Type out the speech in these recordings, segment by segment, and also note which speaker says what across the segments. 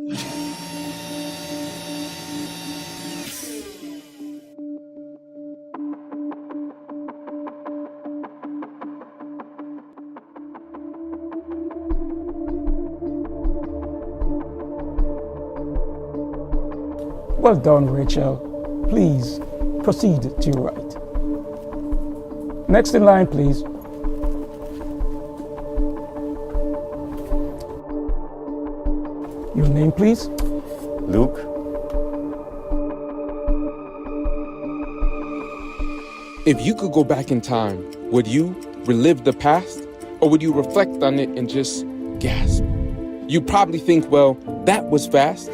Speaker 1: Well done, Rachel. Please proceed to your right. Next in line, please. Your name, please?
Speaker 2: Luke.
Speaker 3: If you could go back in time, would you relive the past? Or would you reflect on it and just gasp? You'd probably think, well, that was fast.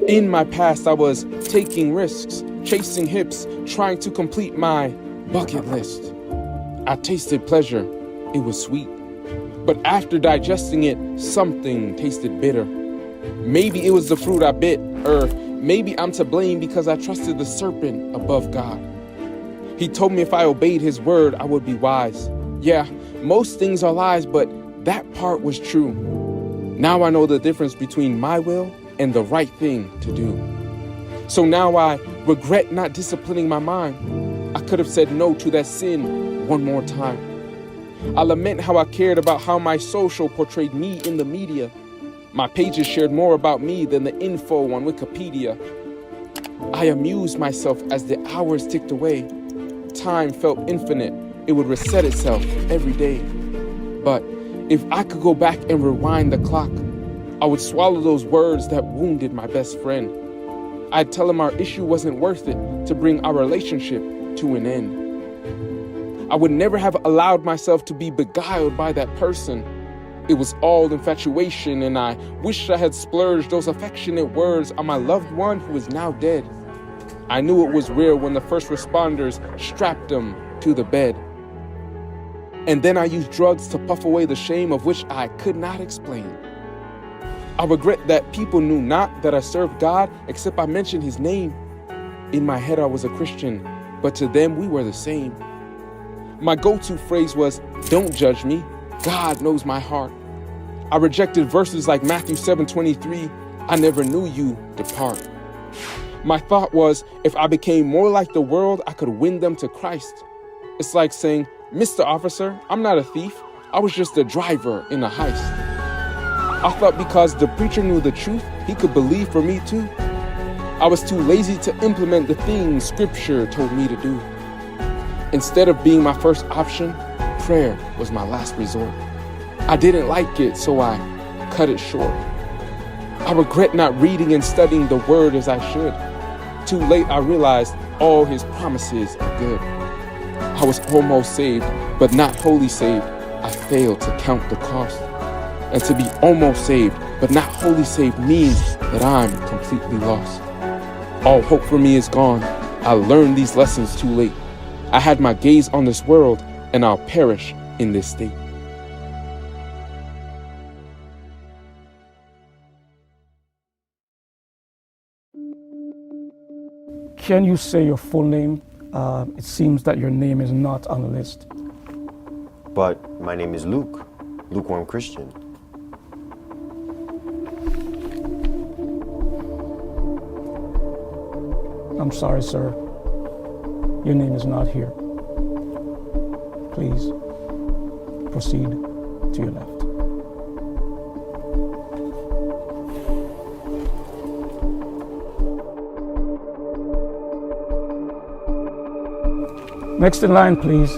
Speaker 3: In my past, I was taking risks, chasing hips, trying to complete my bucket list. I tasted pleasure. It was sweet. But after digesting it, something tasted bitter. Maybe it was the fruit I bit, or maybe I'm to blame because I trusted the serpent above God. He told me if I obeyed his word, I would be wise. Yeah, most things are lies, but that part was true. Now I know the difference between my will and the right thing to do. So now I regret not disciplining my mind. I could have said no to that sin one more time. I lament how I cared about how my social portrayed me in the media. My pages shared more about me than the info on Wikipedia. I amused myself as the hours ticked away. Time felt infinite. It would reset itself every day. But if I could go back and rewind the clock, I would swallow those words that wounded my best friend. I'd tell him our issue wasn't worth it to bring our relationship to an end. I would never have allowed myself to be beguiled by that person. It was all infatuation, and I wish I had splurged those affectionate words on my loved one who is now dead. I knew it was real when the first responders strapped him to the bed. And then I used drugs to puff away the shame of which I could not explain. I regret that people knew not that I served God except I mentioned his name. In my head I was a Christian, but to them we were the same. My go-to phrase was, "Don't judge me, God knows my heart." I rejected verses like Matthew 7:23, "I never knew you, depart." My thought was, if I became more like the world, I could win them to Christ. It's like saying, "Mr. Officer, I'm not a thief. I was just a driver in a heist." I thought because the preacher knew the truth, he could believe for me too. I was too lazy to implement the things Scripture told me to do. Instead of being my first option, prayer was my last resort. I didn't like it, so I cut it short. I regret not reading and studying the Word as I should. Too late I realized all his promises are good. I was almost saved, but not wholly saved. I failed to count the cost. And to be almost saved, but not wholly saved means that I'm completely lost. All hope for me is gone. I learned these lessons too late. I had my gaze on this world, and I'll perish in this state.
Speaker 1: Can you say your full name? It seems that your name is not on the list.
Speaker 2: But my name is Luke, lukewarm Christian.
Speaker 1: I'm sorry, sir. Your name is not here. Please proceed to your left. Next in line, please.